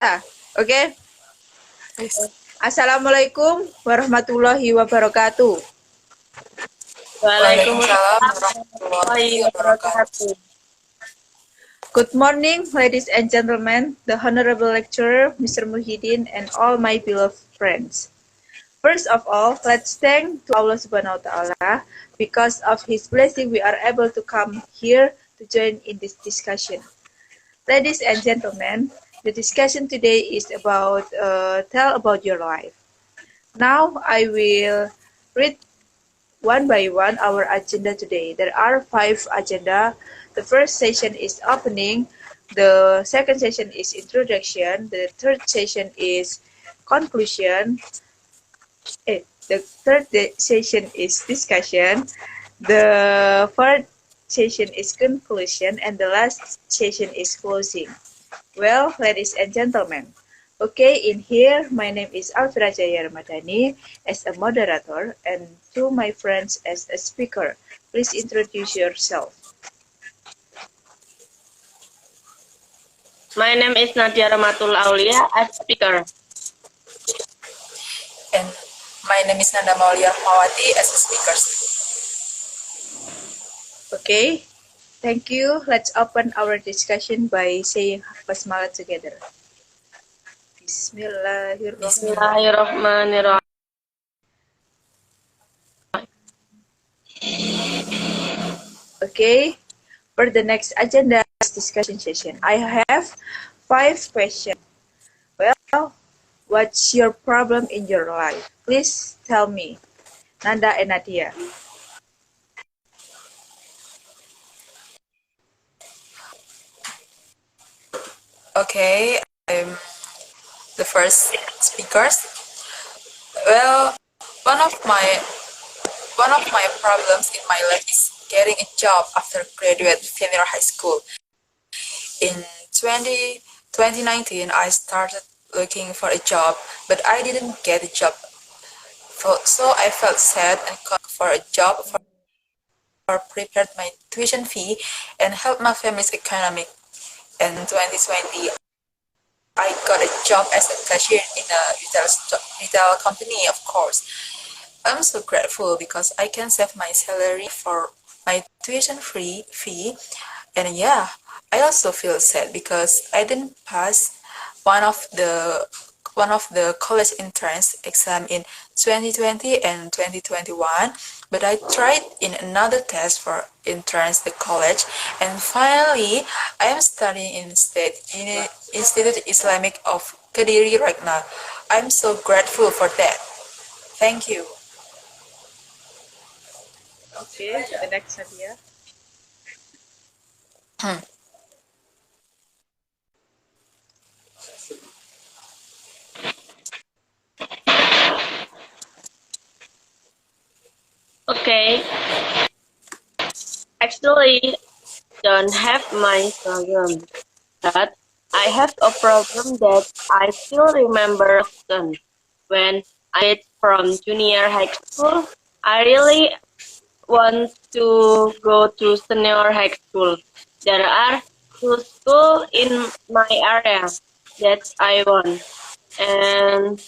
Okay. Yes. Assalamualaikum warahmatullahi wabarakatuh. Waalaikumsalam Waalaikumsalam warahmatullahi warahmatullahi wabarakatuh. wabarakatuh. Good morning, ladies and gentlemen, the Honorable Lecturer, Mr. Muhyiddin, and all my beloved friends. First of all, let's thank to Allah Subhanahu wa Ta'ala. Because of His blessing, we are able to come here to join in this discussion. Ladies and gentlemen, the discussion today is about tell about your life. Now I will read one by one our agenda today. There are 5 agenda. The first session is opening, the second session is introduction, the third session is conclusion, the third session is discussion, the fourth session is conclusion, and the last session is closing. Well, ladies and gentlemen, okay, in here, my name is Alfira Cahya Ramadhani as a moderator and to my friends as a speaker. Please introduce yourself. My name is Nadia Rohmatul Aulia as speaker. And my name is Nanda Mauliyah Rahmawati as a speaker. Okay, thank you. Let's open our discussion by saying basmalah together. Bismillahirrahmanirrahim. Bismillahirrahmanirrahim. Okay, for the next agenda discussion session, I have 5 questions. Well, what's your problem in your life? Please tell me, Nanda and Nadia. Okay, I'm the first speakers. Well, one of my problems in my life is getting a job after graduate senior high school. In 2019, I started looking for a job, but I didn't get a job. So I felt sad and called for a job for prepared my tuition fee and helped my family's economic. In 2020, I got a job as a cashier in a retail company, of course. I'm so grateful because I can save my salary for my tuition fee. And yeah, I also feel sad because I didn't pass one of the college entrance exam in 2020 and 2021, but I tried in another test for entrance the college, and finally I am studying in Institute Islamic of Kediri right now. I'm so grateful for that. Thank you. Okay, the next Nadia. Okay. Actually, don't have my problem, but I have a problem that I still remember often. When I did from junior high school, I really want to go to senior high school. There are 2 schools in my area that I want. And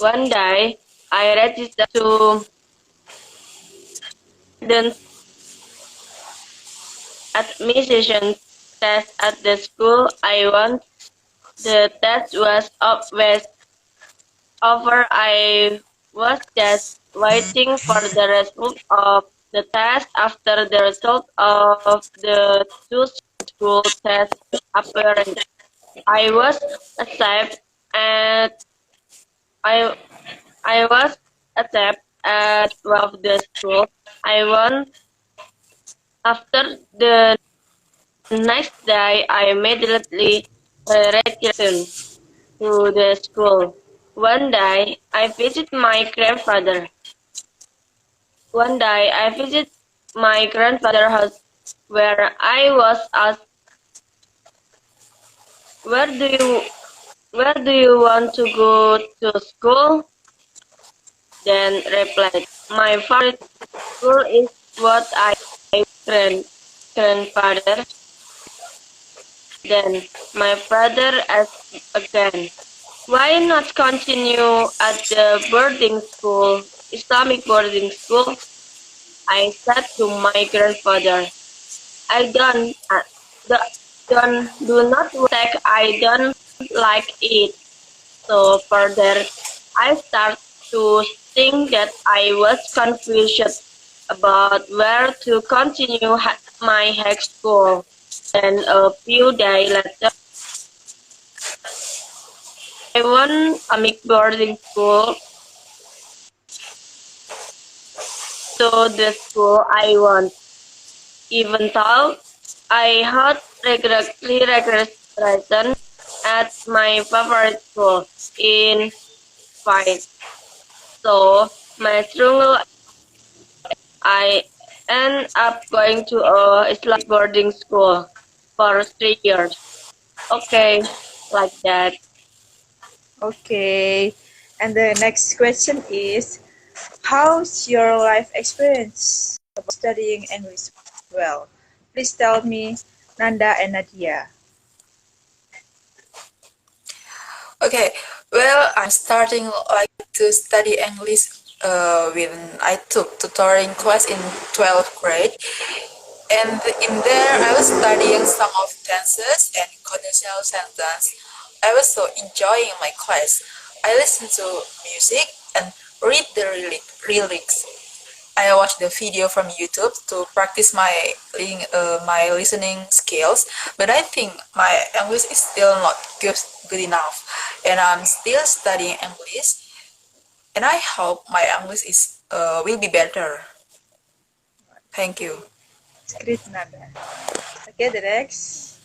one day I registered to the admission test at the school I want. The test was always over. I was just waiting for the result of the test. After the result of the 2 school tests appeared, I was accepted and I was accepted at one of the schools I want. After the next day, I immediately returned to the school. One day, I visit my grandfather. One day, I visit my grandfather's house, where I was asked, "Where do you want to go to school?" Then replied, "My favorite school is what I grandfather." Then my brother asked again, why not continue at the boarding school, Islamic boarding school? I said to my grandfather, I do not take, I don't like it. So further, I start to think that I was confused about where to continue my high school. Then a few days later, I went Islamic boarding school to the school I want, even though I had regression at my favorite school in fight. So my struggle, I end up going to a Islamic boarding school for 3 years. Okay, like that. Okay. And the next question is, how's your life experience about studying English well? Please tell me, Nanda and Nadia. Okay, well, I'm starting like to study English when I took tutoring class in 12th grade, and in there I was studying some of tenses and conditional sentence. I was so enjoying my class. I listened to music and read the lyrics. I watched the video from YouTube to practice my listening skills, but I think my English is still not good enough, and I'm still studying English, and I hope my English is will be better. Thank you. It's great, Nanda. Okay, the next.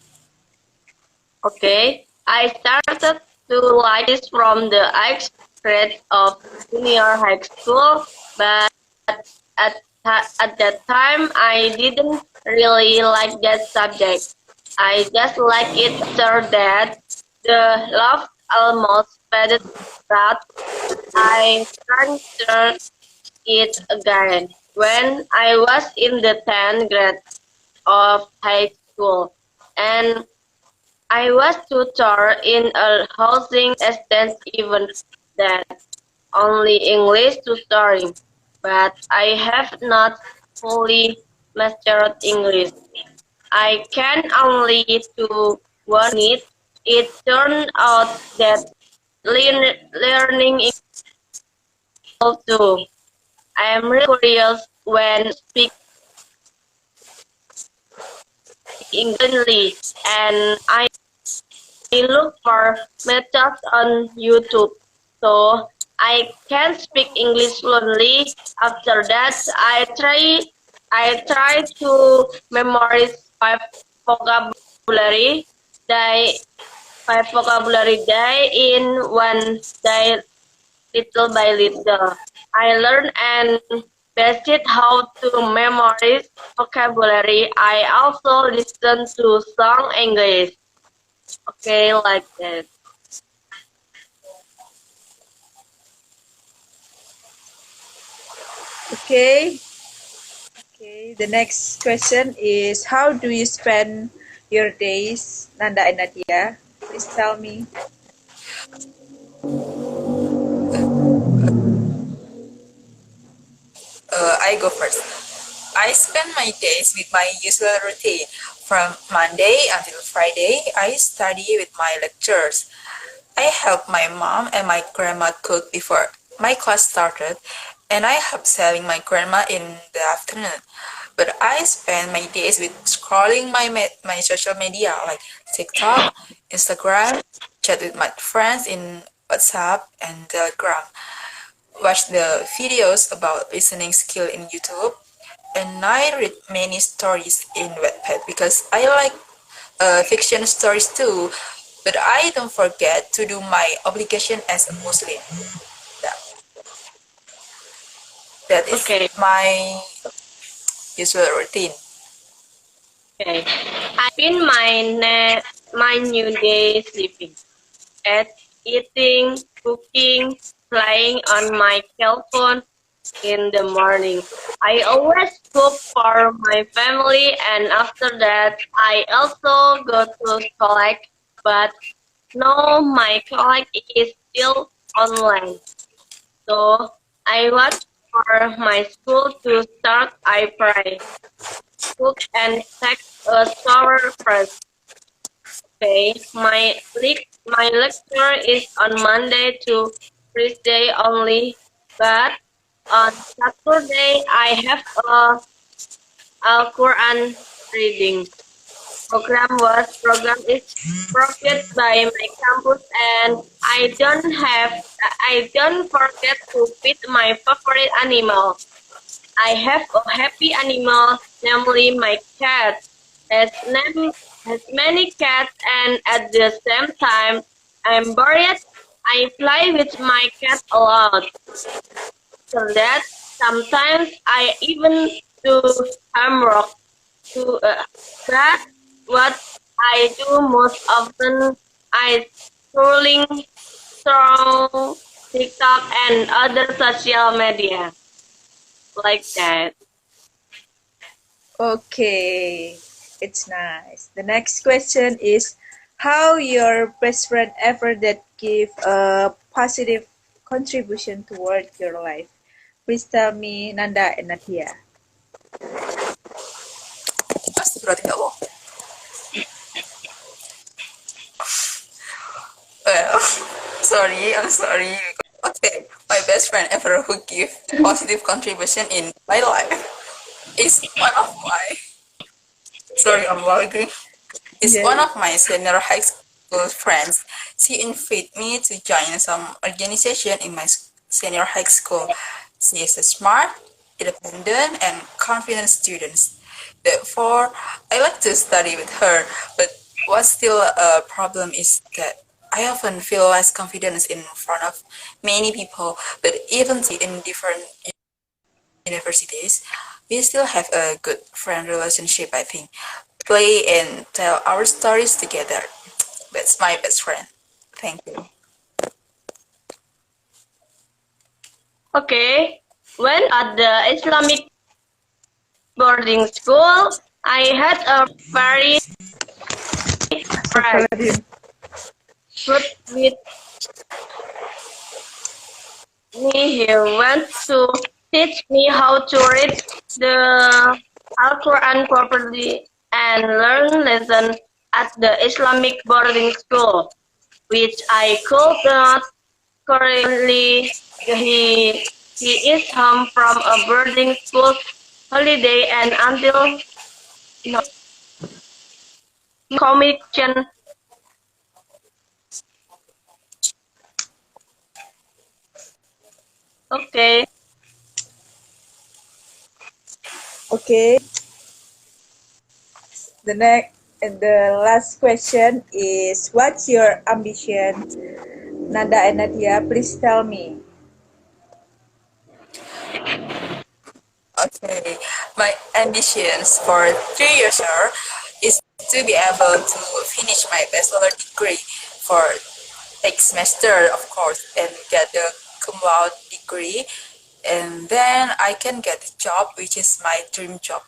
Okay, I started to like this from the 8th grade of junior high school, but at that time I didn't really like that subject. I just like it after that. The love almost faded, but I started it again when I was in the 10th grade of high school, and I was tutor in a housing estate even that only English tutoring, but I have not fully mastered English. I can only do one unit. It turned out that learning English too. I am really curious when speaking English, and I look for methods on YouTube so I can speak English fluently. After that, I try to memorize vocabulary day five vocabulary day in one day, little by little. I learn and basic how to memorize vocabulary. I also listen to song English. Okay, like that. Okay. Okay, the next question is, how do you spend your days, Nanda and Nadia? Please tell me. I go first. I spend my days with my usual routine. From Monday until Friday, I study with my lecturers. I help my mom and my grandma cook before my class started, and I help selling my grandma in the afternoon. But I spend my days with scrolling my social media like TikTok, Instagram, chat with my friends in WhatsApp and Telegram, watch the videos about listening skill in YouTube, and I read many stories in Wattpad because I like fiction stories too. But I don't forget to do my obligation as a Muslim. That, that is Okay, my usual routine. okay. I spend my new day sleeping, at eating, cooking, playing on my cell phone. in the morning. I always cook for my family, and after that, I also go to college, but no, my college is still online. So I watch for my school to start. I pray, cook, and take a shower first. Okay, my lecture is on Monday to Thursday only, but on Saturday I have a Al-Quran reading program is provided by my campus, and I don't forget to feed my favorite animal. I have a happy animal, namely my cat. Has many cats, and at the same time I'm bored. I play with my cat a lot. So that sometimes I even do homework to that what I do most often. I scrolling through TikTok and other social media like that. Okay, it's nice. The next question is how your best friend ever that give a positive contribution toward your life. Please tell me, Nanda and Nadia. Astagfirullahaladzim. Well, sorry, I'm sorry. Okay, my best friend ever who give positive contribution in my life is one of my, sorry, I'm lagging. Is one Yeah. of my senior high school friends. She invited me to join some organization in my senior high school. She is a smart, independent, and confident student. Therefore, I like to study with her. But what's still a problem is that I often feel less confidence in front of many people. But even in different universities, we still have a good friend relationship, I think. Play and tell our stories together. That's my best friend. Thank you. Okay, when at the Islamic boarding school, I had a very friend good with me. He went to teach me how to read the Al-Quran properly and learn lessons at the Islamic boarding school, which I could not currently. He is home from a boarding school holiday and until no commission. Okay. Okay. The next and the last question is what's your ambition? Nanda and Nadia, please tell me. Okay, my ambitions for 3 years are is to be able to finish my bachelor degree for next semester, of course, and get a cum laude degree, and then I can get a job, which is my dream job.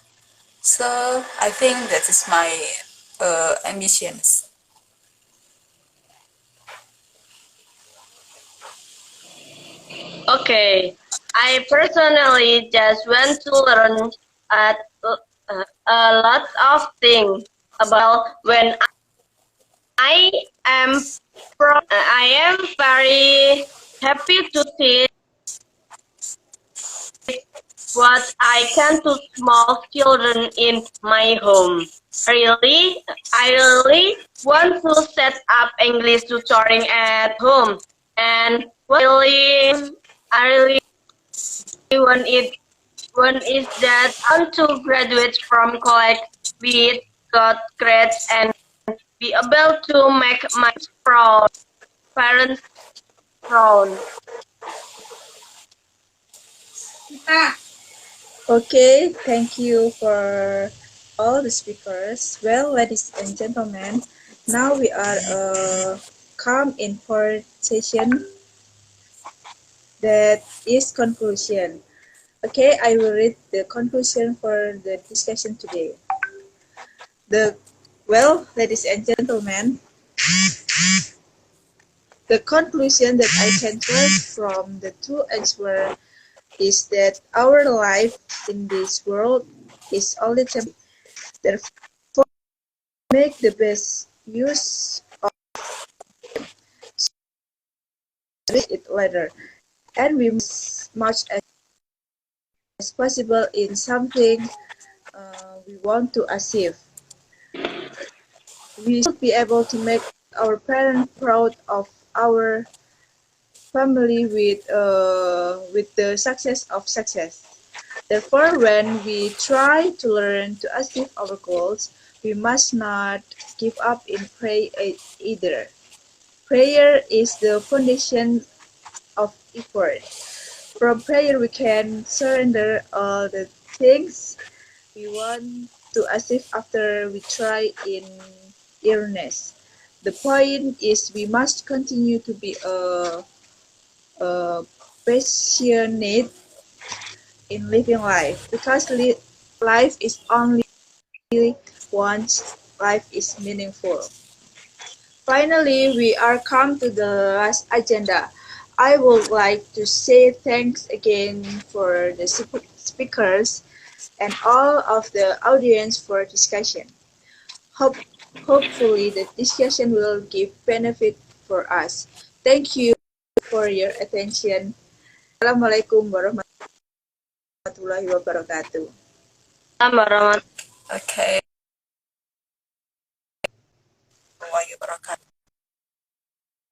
So I think that is my ambitions. Okay. I personally just want to learn at, a lot of things about when I am I am very happy to see what I can to small children in my home. I really want to set up English tutoring at home, and I really want it one is that I want to graduate from college with good grades and be able to make my proud, parents proud. Okay, thank you for all the speakers. Well, ladies and gentlemen, now we are come in for session that is conclusion. Okay, I will read the conclusion for the discussion today. Ladies and gentlemen, the conclusion that I can draw from the two experts is that our life in this world is only temporary. Therefore, make the best use of it later, and we must as much as possible in something we want to achieve. We should be able to make our parents proud of our family with the success of success. Therefore, when we try to learn to achieve our goals, we must not give up in prayer either. Prayer is the foundation of effort. From prayer, we can surrender all the things we want to achieve after we try in earnest. The point is we must continue to be passionate in living life because life is only once life is meaningful. Finally, we are come to the last agenda. I would like to say thanks again for the speakers and all of the audience for discussion. Hopefully the discussion will give benefit for us. Thank you for your attention. Assalamualaikum warahmatullahi wabarakatuh. Assalamualaikum warahmatullahi Okay. Warahmatullahi wabarakatuh.